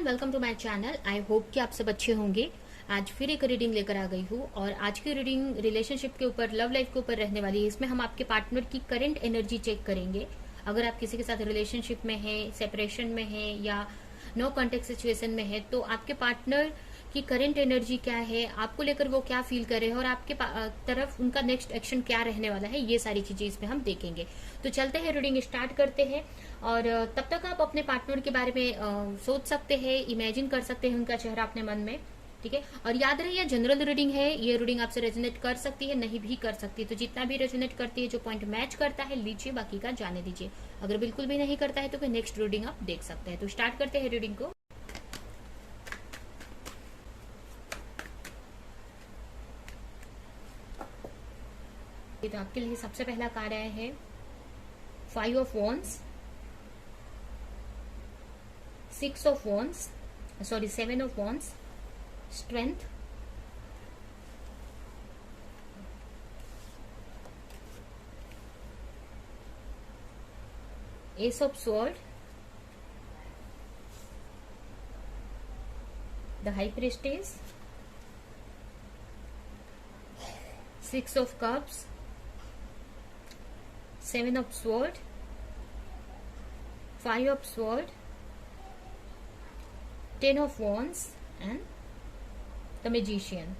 Welcome to my channel. I hope कि आप सब अच्छे होंगे। आज फिर एक रीडिंग लेकर आ गई हूँ और आज की रीडिंग रिलेशनशिप के ऊपर, लव लाइफ के ऊपर रहने वाली है। इसमें हम आपके पार्टनर की करंट एनर्जी चेक करेंगे। अगर आप किसी के साथ रिलेशनशिप में हैं, सेपरेशन में हैं या नो कॉन्टेक्ट सिचुएशन में है, तो आपके पार्टनर की करंट एनर्जी क्या है, आपको लेकर वो क्या फील कर रहे हैं और आपके तरफ उनका नेक्स्ट एक्शन क्या रहने वाला है, ये सारी चीजें इसमें हम देखेंगे। तो चलते हैं, रीडिंग स्टार्ट करते हैं। और तब तक आप अपने पार्टनर के बारे में सोच सकते हैं, इमेजिन कर सकते हैं उनका चेहरा अपने मन में। ठीक है, और याद रहे, जनरल रीडिंग है। ये रीडिंग आपसे रेजोनेट कर सकती है, नहीं भी कर सकती। तो जितना भी रेजोनेट करती है, जो पॉइंट मैच करता है लीजिए, बाकी का जाने दीजिए। अगर बिल्कुल भी नहीं करता है तो फिर नेक्स्ट रीडिंग आप देख सकते हैं। तो स्टार्ट करते हैं रीडिंग को। तो आपके लिए सबसे पहला कार्ड आया है 5 of wands, 6 of wands, sorry 7 of wands, strength, S of sword, the high priestess, 6 of cups, 7 of sword, 5 of sword, 10 of wands and the magician।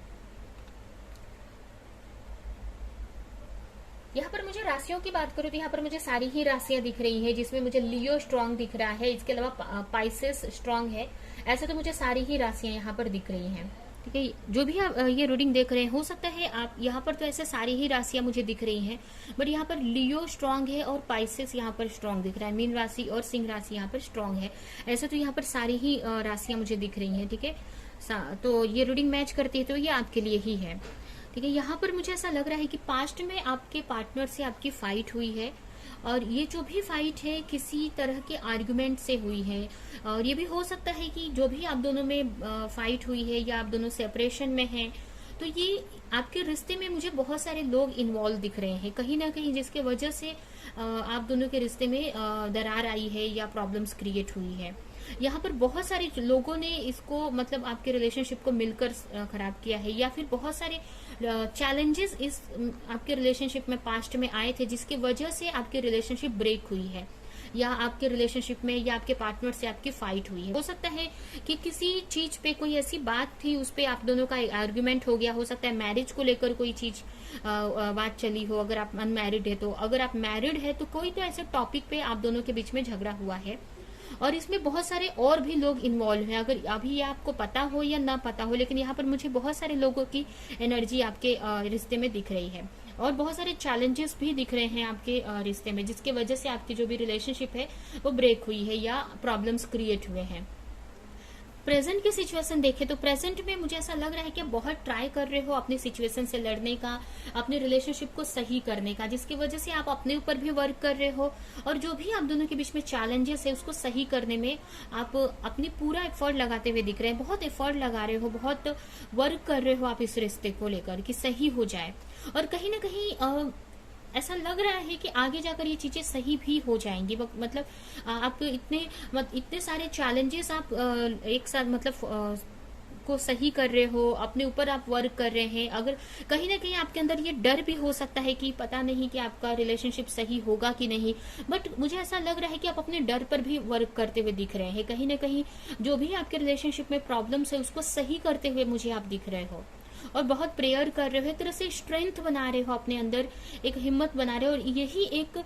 यहाँ पर मुझे राशियों की बात करूँ तो यहाँ पर मुझे सारी ही राशियां दिख रही हैं, जिसमें मुझे लियो स्ट्रांग दिख रहा है, इसके अलावा पाइसेस स्ट्रांग है। ऐसे तो मुझे सारी ही राशियां यहाँ पर दिख रही हैं। ठीक है, जो भी आप ये रीडिंग देख रहे हैं, हो सकता है आप यहाँ पर तो ऐसे सारी ही राशियां मुझे दिख रही हैं, बट यहाँ पर लियो स्ट्रांग है और पाइसेस यहाँ पर स्ट्रांग दिख रहा है। मीन राशि और सिंह राशि यहाँ पर स्ट्रांग है। ऐसे तो यहाँ पर सारी ही राशियां मुझे दिख रही हैं। ठीक है, तो ये रीडिंग मैच करती है तो ये आपके लिए ही है। ठीक है, यहाँ पर मुझे ऐसा लग रहा है कि पास्ट में आपके पार्टनर से आपकी फाइट हुई है और ये जो भी फाइट है किसी तरह के आर्गुमेंट से हुई है। और ये भी हो सकता है कि जो भी आप दोनों में फाइट हुई है या आप दोनों सेपरेशन में हैं, तो ये आपके रिश्ते में मुझे बहुत सारे लोग इन्वॉल्व दिख रहे हैं कहीं ना कहीं, जिसके वजह से आप दोनों के रिश्ते में दरार आई है या प्रॉब्लम्स क्रिएट हुई है। यहाँ पर बहुत सारे लोगों ने इसको, मतलब आपके रिलेशनशिप को मिलकर खराब किया है, या फिर बहुत सारे चैलेंजेस इस आपके रिलेशनशिप में पास्ट में आए थे, जिसकी वजह से आपकी रिलेशनशिप ब्रेक हुई है या आपके रिलेशनशिप में या आपके पार्टनर से आपकी फाइट हुई है। हो सकता है कि किसी चीज पे कोई ऐसी बात थी, उस पे आप दोनों का आर्ग्यूमेंट हो गया। हो सकता है मैरिज को लेकर कोई चीज बात चली हो, अगर आप अनमैरिड है तो। अगर आप मैरिड है तो कोई तो ऐसे टॉपिक पे आप दोनों के बीच में झगड़ा हुआ है और इसमें बहुत सारे और भी लोग इन्वॉल्व हैं। अगर अभी ये आपको पता हो या ना पता हो, लेकिन यहाँ पर मुझे बहुत सारे लोगों की एनर्जी आपके रिश्ते में दिख रही है और बहुत सारे चैलेंजेस भी दिख रहे हैं आपके रिश्ते में, जिसकी वजह से आपकी जो भी रिलेशनशिप है वो ब्रेक हुई है या प्रॉब्लम्स क्रिएट हुए हैं। प्रेजेंट की सिचुएशन देखें तो प्रेजेंट में मुझे ऐसा लग रहा है कि आप बहुत ट्राई कर रहे हो अपनी सिचुएशन से लड़ने का, अपने रिलेशनशिप को सही करने का, जिसकी वजह से आप अपने ऊपर भी वर्क कर रहे हो और जो भी आप दोनों के बीच में चैलेंजेस है उसको सही करने में आप अपनी पूरा एफर्ट लगाते हुए दिख रहे हैं। बहुत एफर्ट लगा रहे हो, बहुत वर्क कर रहे हो आप इस रिश्ते को लेकर कि सही हो जाए। और कहीं ना कहीं ऐसा लग रहा है कि आगे जाकर ये चीजें सही भी हो जाएंगी। मतलब आप इतने सारे चैलेंजेस आप एक साथ, मतलब को सही कर रहे हो, अपने ऊपर आप वर्क कर रहे हैं। अगर कहीं ना कहीं आपके अंदर ये डर भी हो सकता है कि पता नहीं कि आपका रिलेशनशिप सही होगा कि नहीं, बट मुझे ऐसा लग रहा है कि आप अपने डर पर भी वर्क करते हुए दिख रहे हैं। कहीं ना कहीं जो भी आपके रिलेशनशिप में प्रॉब्लम्स है उसको सही करते हुए मुझे आप दिख रहे हो और बहुत प्रेयर कर रहे हो, एक तरह से स्ट्रेंथ बना रहे हो अपने अंदर, एक हिम्मत बना रहे हो। और यही एक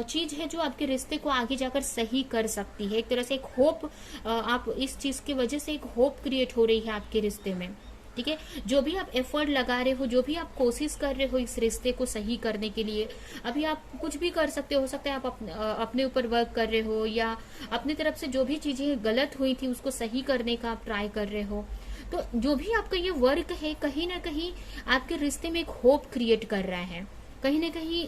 चीज है जो आपके रिश्ते को आगे जाकर सही कर सकती है। एक तरह से एक होप, आप इस चीज की वजह से एक होप क्रिएट हो रही है आपके रिश्ते में। ठीक है, जो भी आप एफर्ट लगा रहे हो, जो भी आप कोशिश कर रहे हो इस रिश्ते को सही करने के लिए, अभी आप कुछ भी कर सकते हो सकता है आप अपने ऊपर वर्क कर रहे हो या अपनी तरफ से जो भी चीजें गलत हुई थी उसको सही करने का आप ट्राई कर रहे हो। तो जो भी आपका ये वर्क है कहीं ना कहीं आपके रिश्ते में एक होप क्रिएट कर रहा है। कहीं ना कहीं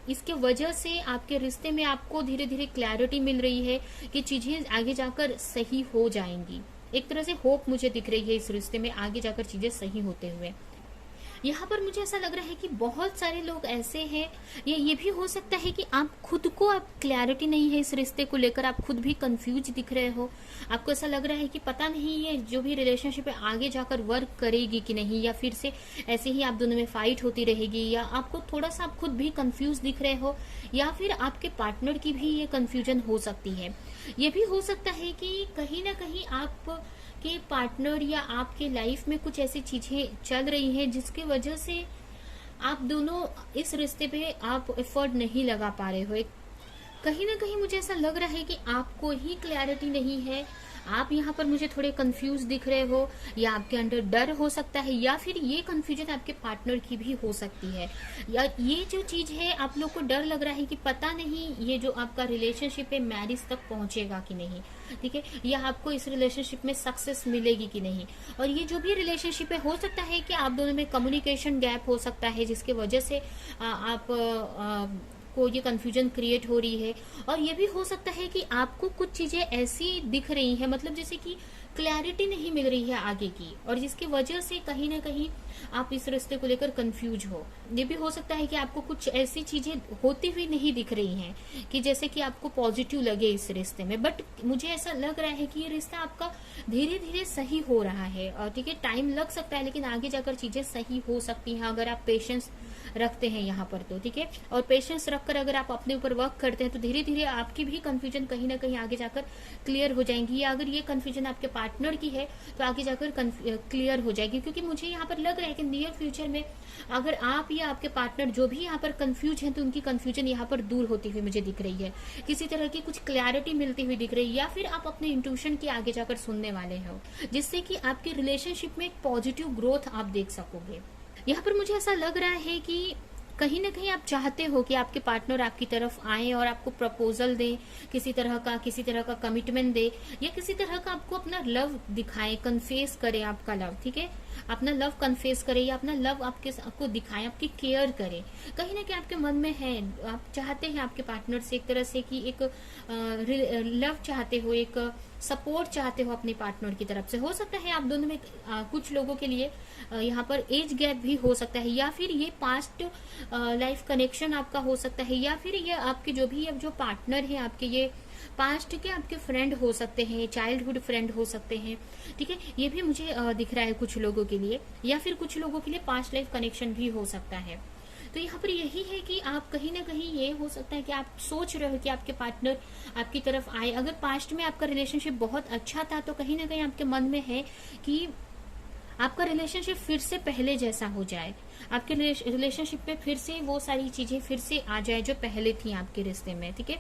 इसके वजह से आपके रिश्ते में आपको धीरे धीरे क्लैरिटी मिल रही है कि चीजें आगे जाकर सही हो जाएंगी। एक तरह से होप मुझे दिख रही है इस रिश्ते में आगे जाकर चीजें सही होते हुए। यहाँ पर मुझे ऐसा लग रहा है कि बहुत सारे लोग ऐसे हैं, ये भी हो सकता है कि आप खुद को, आप क्लैरिटी नहीं है इस रिश्ते को लेकर, आप खुद भी कंफ्यूज दिख रहे हो। आपको ऐसा लग रहा है कि पता नहीं ये जो भी रिलेशनशिप है आगे जाकर वर्क करेगी कि नहीं, या फिर से ऐसे ही आप दोनों में फाइट होती रहेगी, या आपको थोड़ा सा आप खुद भी कंफ्यूज दिख रहे हो, या फिर आपके पार्टनर की भी ये कंफ्यूजन हो सकती है। ये भी हो सकता है कि कहीं ना कहीं आप के पार्टनर या आपके लाइफ में कुछ ऐसी चीजें चल रही हैं जिसकी वजह से आप दोनों इस रिश्ते पे आप एफर्ट नहीं लगा पा रहे हो। कहीं ना कहीं मुझे ऐसा लग रहा है कि आपको ही क्लैरिटी नहीं है, आप यहाँ पर मुझे थोड़े कंफ्यूज दिख रहे हो, या आपके अंदर डर हो सकता है, या फिर ये कंफ्यूजन आपके पार्टनर की भी हो सकती है, या ये जो चीज है आप लोग को डर लग रहा है कि पता नहीं ये जो आपका रिलेशनशिप है मैरिज तक पहुंचेगा कि नहीं, ठीक है, या आपको इस रिलेशनशिप में सक्सेस मिलेगी कि नहीं। और ये जो भी रिलेशनशिप है, हो सकता है कि आप दोनों में कम्युनिकेशन गैप हो सकता है जिसकी वजह से आप को ये कंफ्यूजन क्रिएट हो रही है। और ये भी हो सकता है कि आपको कुछ चीजें ऐसी दिख रही हैं, मतलब जैसे कि क्लैरिटी नहीं मिल रही है आगे की, और जिसकी वजह से कहीं ना कहीं आप इस रिश्ते को लेकर कंफ्यूज हो। ये भी हो सकता है कि आपको कुछ ऐसी चीजें होती हुई नहीं दिख रही हैं कि जैसे कि आपको पॉजिटिव लगे इस रिश्ते में, बट मुझे ऐसा लग रहा है कि ये रिश्ता आपका धीरे धीरे सही हो रहा है। और ठीक है, टाइम लग सकता है लेकिन आगे जाकर चीजें सही हो सकती हैं अगर आप पेशेंस रखते हैं यहाँ पर, तो ठीक है। और पेशेंस रखकर अगर आप अपने ऊपर वर्क करते हैं तो धीरे धीरे आपकी भी कंफ्यूजन कहीं ना कहीं आगे जाकर क्लियर हो जाएंगी, या अगर ये कंफ्यूजन आपके पार्टनर की है तो आगे जाकर क्लियर हो जाएगी। क्योंकि मुझे यहाँ पर लग रहा है कि नियर फ्यूचर में अगर आप या आपके पार्टनर जो भी यहाँ पर कंफ्यूज हैं तो उनकी कंफ्यूजन यहाँ पर दूर होती हुई मुझे दिख रही है, किसी तरह की कुछ क्लैरिटी मिलती हुई दिख रही है, या फिर आप अपने इंट्यूशन की आगे जाकर सुनने वाले हो, जिससे कि आपकी रिलेशनशिप में एक पॉजिटिव ग्रोथ आप देख सकोगे। यहाँ पर मुझे ऐसा लग रहा है कि कहीं ना कहीं आप चाहते हो कि आपके पार्टनर आपकी तरफ आए और आपको प्रपोजल दे, किसी तरह का कमिटमेंट दे, या किसी तरह का आपको अपना लव दिखाए, कन्फेस करे आपका लव, ठीक है, अपना लव कन्फेस करे, या अपना लव आपको दिखाए, आपकी केयर करे। कहीं ना कहीं आपके मन में है, आप चाहते हैं आपके पार्टनर से एक तरह से कि एक लव चाहते हो, एक सपोर्ट चाहते हो अपने पार्टनर की तरफ से। हो सकता है आप दोनों में कुछ लोगों के लिए यहाँ पर एज गैप भी हो सकता है, या फिर ये पास्ट लाइफ कनेक्शन आपका हो सकता है, या फिर ये आपके जो भी जो पार्टनर है आपके, ये पास्ट के आपके फ्रेंड हो सकते हैं, चाइल्डहुड फ्रेंड हो सकते हैं, ठीक है। ये भी मुझे दिख रहा है कुछ लोगों के लिए, या फिर कुछ लोगों के लिए पास्ट लाइफ कनेक्शन भी हो सकता है। तो यहाँ पर यही है कि आप कहीं ना कहीं ये हो सकता है कि आप सोच रहे हो कि आपके पार्टनर आपकी तरफ आए। अगर पास्ट में आपका रिलेशनशिप बहुत अच्छा था तो कहीं ना कहीं आपके मन में है कि आपका रिलेशनशिप फिर से पहले जैसा हो जाए, आपके रिलेशनशिप में फिर से वो सारी चीजें फिर से आ जाए जो पहले थी आपके रिश्ते में, ठीक है।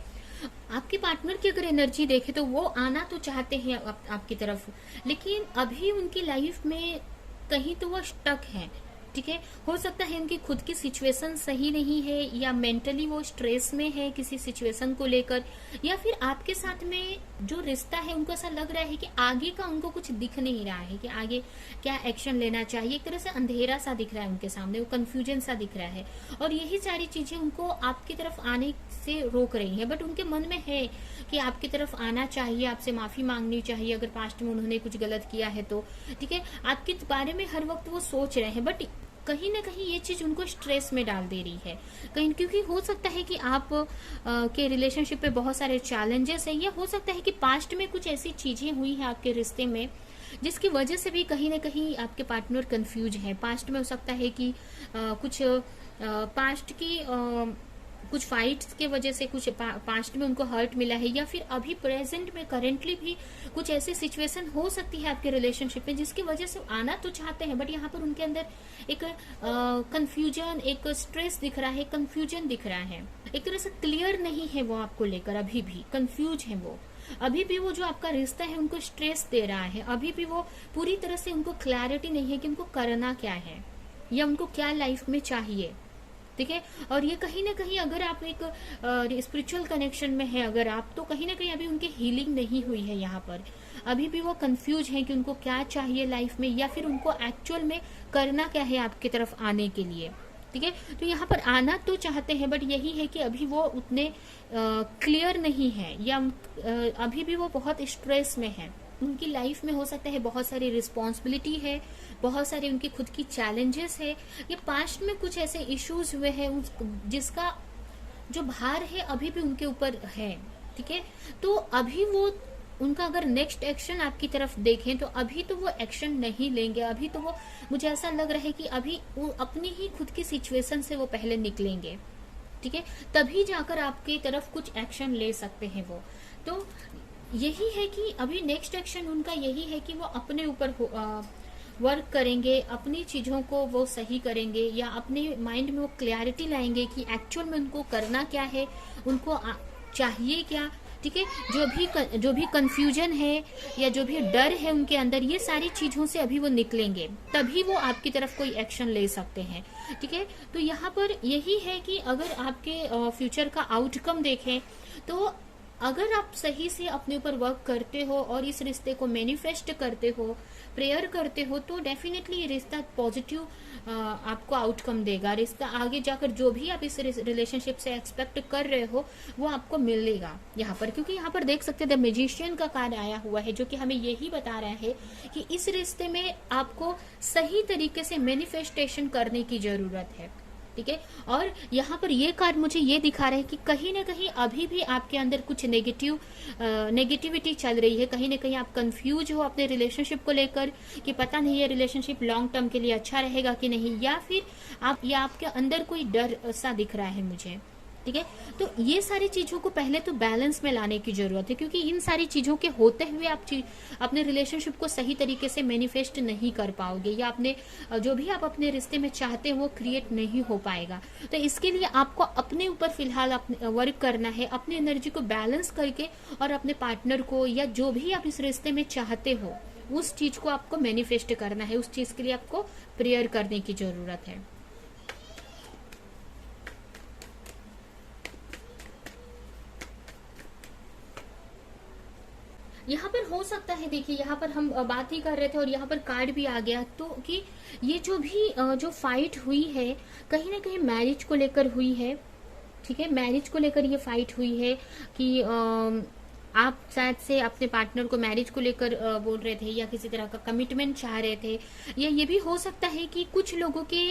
आपके पार्टनर की अगर एनर्जी देखे तो वो आना तो चाहते हैं आपकी तरफ, लेकिन अभी उनकी लाइफ में कहीं तो वो स्टक है, ठीक है। हो सकता है उनकी खुद की सिचुएशन सही नहीं है, या मेंटली वो स्ट्रेस में है किसी सिचुएशन को लेकर, या फिर आपके साथ में जो रिश्ता है उनको ऐसा लग रहा है कि आगे का उनको कुछ दिख नहीं रहा है कि आगे क्या एक्शन लेना चाहिए। एक तरह से अंधेरा सा दिख रहा है उनके सामने, वो कंफ्यूजन सा दिख रहा है, और यही सारी चीजें उनको आपकी तरफ आने से रोक रही है। बट उनके मन में है कि आपकी तरफ आना चाहिए, आपसे माफी मांगनी चाहिए अगर पास्ट में उन्होंने कुछ गलत किया है तो, ठीक है। आपके बारे में हर वक्त वो सोच रहे हैं, बट कहीं ना कहीं ये चीज उनको स्ट्रेस में डाल दे रही है कहीं, क्योंकि हो सकता है कि आप के रिलेशनशिप पे बहुत सारे चैलेंजेस है, या हो सकता है कि पास्ट में कुछ ऐसी चीजें हुई हैं आपके रिश्ते में जिसकी वजह से भी कहीं ना कहीं आपके पार्टनर कंफ्यूज है। पास्ट में हो सकता है कि कुछ पास्ट की कुछ फाइट्स के वजह से कुछ पास्ट में उनको हर्ट मिला है, या फिर अभी प्रेजेंट में करेंटली भी कुछ ऐसी सिचुएशन हो सकती है आपके रिलेशनशिप में जिसकी वजह से आना तो चाहते हैं, बट यहाँ पर उनके अंदर एक कंफ्यूजन, एक स्ट्रेस दिख रहा है, कंफ्यूजन दिख रहा है, एक तरह से क्लियर नहीं है वो आपको लेकर, अभी भी कंफ्यूज है वो, अभी भी वो जो आपका रिश्ता है उनको स्ट्रेस दे रहा है, अभी भी वो पूरी तरह से उनको क्लैरिटी नहीं है कि उनको करना क्या है या उनको क्या लाइफ में चाहिए, ठीक है। और ये कहीं ना कहीं अगर आप एक स्पिरिचुअल कनेक्शन में है अगर आप, तो कहीं ना कहीं अभी उनकी हीलिंग नहीं हुई है यहाँ पर, अभी भी वो कंफ्यूज हैं कि उनको क्या चाहिए लाइफ में, या फिर उनको एक्चुअल में करना क्या है आपकी तरफ आने के लिए, ठीक है। तो यहाँ पर आना तो चाहते हैं, बट यही है कि अभी वो उतने क्लियर नहीं है, या अभी भी वो बहुत स्ट्रेस में है, उनकी लाइफ में हो सकता है बहुत सारी रिस्पॉन्सिबिलिटी है, बहुत सारे उनकी खुद की चैलेंजेस है, ये पास्ट में कुछ ऐसे इश्यूज हुए हैं जिसका जो भार है अभी भी उनके ऊपर है। ठीक है, तो अभी वो उनका अगर नेक्स्ट एक्शन आपकी तरफ देखें तो अभी तो वो एक्शन नहीं लेंगे। अभी तो वो, मुझे ऐसा लग रहा है कि अभी वो अपनी ही खुद की सिचुएशन से वो पहले निकलेंगे। ठीक है, तभी जाकर आपकी तरफ कुछ एक्शन ले सकते हैं वो। तो यही है कि अभी नेक्स्ट एक्शन उनका यही है कि वो अपने ऊपर वर्क करेंगे, अपनी चीजों को वो सही करेंगे, या अपने माइंड में वो क्लैरिटी लाएंगे कि एक्चुअल में उनको करना क्या है, उनको चाहिए क्या। ठीक है, जो भी कंफ्यूजन है या जो भी डर है उनके अंदर, ये सारी चीजों से अभी वो निकलेंगे, तभी वो आपकी तरफ कोई एक्शन ले सकते हैं। ठीक है, तो यहाँ पर यही है कि अगर आपके फ्यूचर का आउटकम देखें तो अगर आप सही से अपने ऊपर वर्क करते हो और इस रिश्ते को मैनिफेस्ट करते हो, प्रेयर करते हो, तो डेफिनेटली ये रिश्ता पॉजिटिव आपको आउटकम देगा। रिश्ता आगे जाकर जो भी आप इस रिलेशनशिप से एक्सपेक्ट कर रहे हो वो आपको मिलेगा यहाँ पर। क्योंकि यहाँ पर देख सकते हैं द मैजिशियन का कार्ड आया हुआ है, जो कि हमें यही बता रहा है कि इस रिश्ते में आपको सही तरीके से मैनिफेस्टेशन करने की जरूरत है। ठीक है, और यहाँ पर ये कार्ड मुझे ये दिखा रहा है कि कहीं ना कहीं अभी भी आपके अंदर कुछ नेगेटिविटी चल रही है। कहीं ना कहीं आप कंफ्यूज हो अपने रिलेशनशिप को लेकर कि पता नहीं ये रिलेशनशिप लॉन्ग टर्म के लिए अच्छा रहेगा कि नहीं, या फिर आपके अंदर कोई डर सा दिख रहा है मुझे। ठीक है, तो ये सारी चीजों को पहले तो बैलेंस में लाने की जरूरत है, क्योंकि इन सारी चीजों के होते हुए आप अपने रिलेशनशिप को सही तरीके से मैनिफेस्ट नहीं कर पाओगे, या अपने जो भी आप अपने रिश्ते में चाहते हो वो क्रिएट नहीं हो पाएगा। तो इसके लिए आपको अपने ऊपर फिलहाल वर्क करना है, अपनी एनर्जी को बैलेंस करके, और अपने पार्टनर को या जो भी आप इस रिश्ते में चाहते हो उस चीज को आपको मैनिफेस्ट करना है। उस चीज के लिए आपको प्रेयर करने की जरूरत है। यहाँ पर हो सकता है, देखिए यहाँ पर हम बात ही कर रहे थे और यहाँ पर कार्ड भी आ गया, तो कि ये जो भी जो फाइट हुई है कहीं ना कहीं मैरिज को लेकर हुई है। ठीक है, मैरिज को लेकर ये फाइट हुई है कि आप शायद से अपने पार्टनर को मैरिज को लेकर बोल रहे थे, या किसी तरह का कमिटमेंट चाह रहे थे, या ये भी हो सकता है कि कुछ लोगों के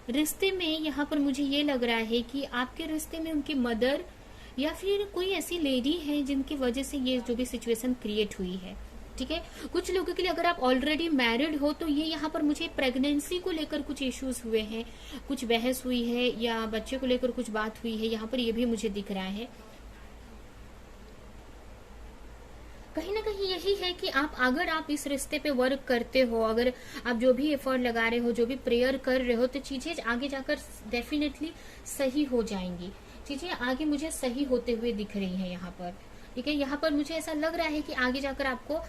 रिश्ते में यहाँ पर मुझे ये लग रहा है कि आपके रिश्ते में उनकी मदर या फिर कोई ऐसी लेडी है जिनकी वजह से ये जो भी सिचुएशन क्रिएट हुई है। ठीक है, कुछ लोगों के लिए अगर आप ऑलरेडी मैरिड हो तो ये यहाँ पर मुझे प्रेगनेंसी को लेकर कुछ इश्यूज हुए हैं, कुछ बहस हुई है, या बच्चे को लेकर कुछ बात हुई है, यहाँ पर ये भी मुझे दिख रहा है। कहीं ना कहीं यही है कि अगर आप इस रिश्ते पे वर्क करते हो, अगर आप जो भी एफर्ट लगा रहे हो, जो भी प्रेयर कर रहे हो, तो चीजें आगे जाकर डेफिनेटली सही हो जाएंगी। चीजें आगे मुझे सही होते हुए दिख रही है यहाँ पर। ठीक है, यहाँ पर मुझे ऐसा लग रहा है कि आगे जाकर आपको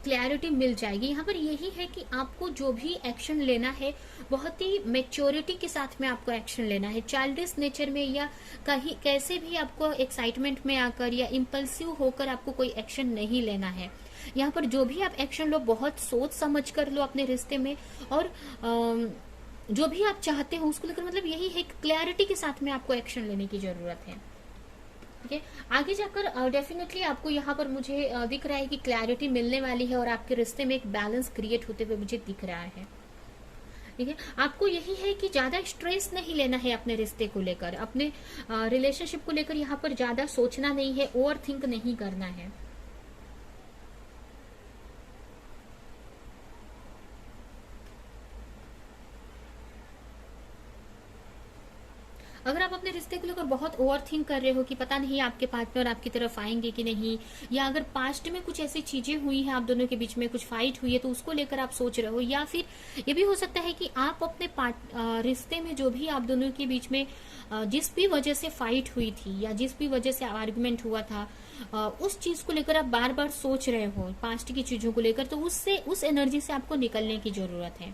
क्लैरिटी मिल जाएगी। यहाँ पर यही है कि आपको जो भी एक्शन लेना है बहुत ही मेच्योरिटी के साथ में आपको एक्शन लेना है। चाइल्डिश नेचर में या कहीं कैसे भी आपको एक्साइटमेंट में आकर या इम्पल्सिव होकर आपको कोई एक्शन नहीं लेना है। यहाँ पर जो भी आप एक्शन लो बहुत सोच समझ कर लो अपने रिश्ते में, और जो भी आप चाहते हो उसको लेकर, मतलब यही है क्लैरिटी के साथ में आपको एक्शन लेने की जरूरत है। ठीक है, आगे जाकर डेफिनेटली आपको यहाँ पर मुझे दिख रहा है कि क्लैरिटी मिलने वाली है और आपके रिश्ते में एक बैलेंस क्रिएट होते हुए मुझे दिख रहा है। ठीक है, आपको यही है कि ज्यादा स्ट्रेस नहीं लेना है अपने रिश्ते को लेकर, अपने रिलेशनशिप को लेकर यहाँ पर ज्यादा सोचना नहीं है, ओवर थिंक नहीं करना है। अगर आप अपने रिश्ते को लेकर बहुत ओवर थिंक कर रहे हो कि पता नहीं आपके पार्टनर आपकी तरफ आएंगे कि नहीं, या अगर पास्ट में कुछ ऐसी चीजें हुई हैं आप दोनों के बीच में, कुछ फाइट हुई है तो उसको लेकर आप सोच रहे हो, या फिर ये भी हो सकता है कि आप अपने रिश्ते में जो भी आप दोनों के बीच में जिस भी वजह से फाइट हुई थी या जिस भी वजह से आर्गुमेंट हुआ था, उस चीज को लेकर आप बार बार सोच रहे हो, पास्ट की चीजों को लेकर, तो उस एनर्जी से आपको निकलने की जरूरत है।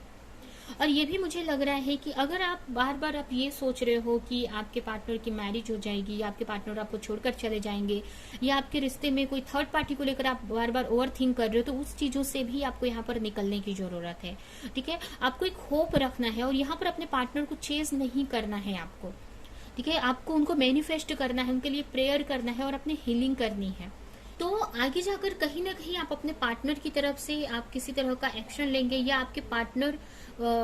और ये भी मुझे लग रहा है कि अगर आप बार बार आप ये सोच रहे हो कि आपके पार्टनर की मैरिज हो जाएगी, या आपके पार्टनर आपको छोड़कर चले जाएंगे, या आपके रिश्ते में कोई थर्ड पार्टी को लेकर आप बार बार ओवर थिंक कर रहे हो, तो उस चीजों से भी आपको यहाँ पर निकलने की जरूरत है। ठीक है, आपको एक होप रखना है और यहाँ पर अपने पार्टनर को चेज नहीं करना है आपको। ठीक है, आपको उनको मैनिफेस्ट करना है, उनके लिए प्रेयर करना है और अपनी हीलिंग करनी है। तो आगे जाकर कहीं ना कहीं आप अपने पार्टनर की तरफ से आप किसी तरह का एक्शन लेंगे या आपके पार्टनर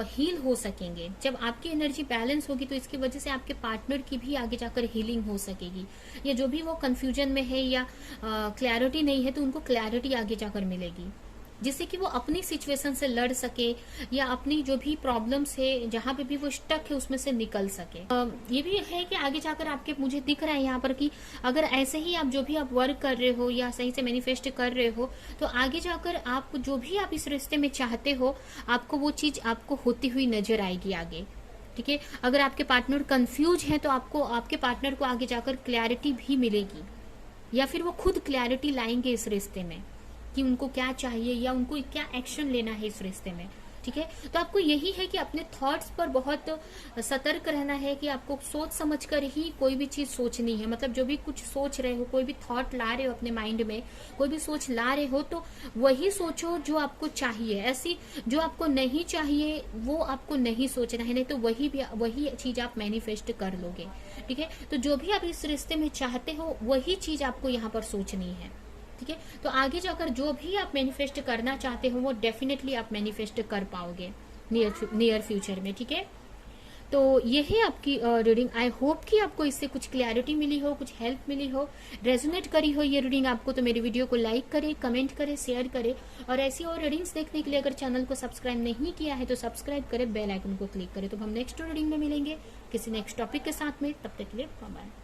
हील हो सकेंगे। जब आपकी एनर्जी बैलेंस होगी तो इसकी वजह से आपके पार्टनर की भी आगे जाकर हीलिंग हो सकेगी, या जो भी वो कंफ्यूजन में है या क्लैरिटी नहीं है तो उनको क्लैरिटी आगे जाकर मिलेगी, जिससे कि वो अपनी सिचुएशन से लड़ सके या अपनी जो भी प्रॉब्लम्स है जहां पे भी वो स्टक है उसमें से निकल सके। ये भी है कि आगे जाकर आपके मुझे दिख रहा है यहाँ पर कि अगर ऐसे ही आप जो भी आप वर्क कर रहे हो या सही से मैनिफेस्ट कर रहे हो तो आगे जाकर आप जो भी आप इस रिश्ते में चाहते हो आपको वो चीज आपको होती हुई नजर आएगी आगे। ठीक है, अगर आपके पार्टनर कंफ्यूज है तो आपको आपके पार्टनर को आगे जाकर क्लैरिटी भी मिलेगी, या फिर वो खुद क्लैरिटी लाएंगे इस रिश्ते में कि उनको क्या चाहिए या उनको क्या एक्शन लेना है इस रिश्ते में। ठीक है, तो आपको यही है कि अपने थॉट्स पर बहुत सतर्क रहना है कि आपको सोच समझ कर ही कोई भी चीज सोचनी है। मतलब जो भी कुछ सोच रहे हो, कोई भी थॉट ला रहे हो अपने माइंड में, कोई भी सोच ला रहे हो तो वही सोचो जो आपको चाहिए। ऐसी जो आपको नहीं चाहिए वो आपको नहीं सोचना है, नहीं तो वही चीज आप मैनिफेस्ट कर लोगे। ठीक है, तो जो भी आप इस रिश्ते में चाहते हो वही चीज आपको यहाँ पर सोचनी है। ठीक है, तो आगे जाकर जो भी आप मैनिफेस्ट करना चाहते हो वो डेफिनेटली आप मैनिफेस्ट कर पाओगे नियर फ्यूचर में। ठीक है, तो ये है आपकी रीडिंग। आई होप कि आपको इससे कुछ क्लैरिटी मिली हो, कुछ हेल्प मिली हो, रेजोनेट करी हो ये रीडिंग आपको। तो मेरी वीडियो को लाइक करे, कमेंट करे, शेयर करे, और ऐसी और रीडिंग्स देखने के लिए अगर चैनल को सब्सक्राइब नहीं किया है तो सब्सक्राइब करे, बेल आइकन को क्लिक करे। तो हम नेक्स्ट रीडिंग में मिलेंगे किसी नेक्स्ट टॉपिक के साथ में, तब तक के लिए बाय बाय।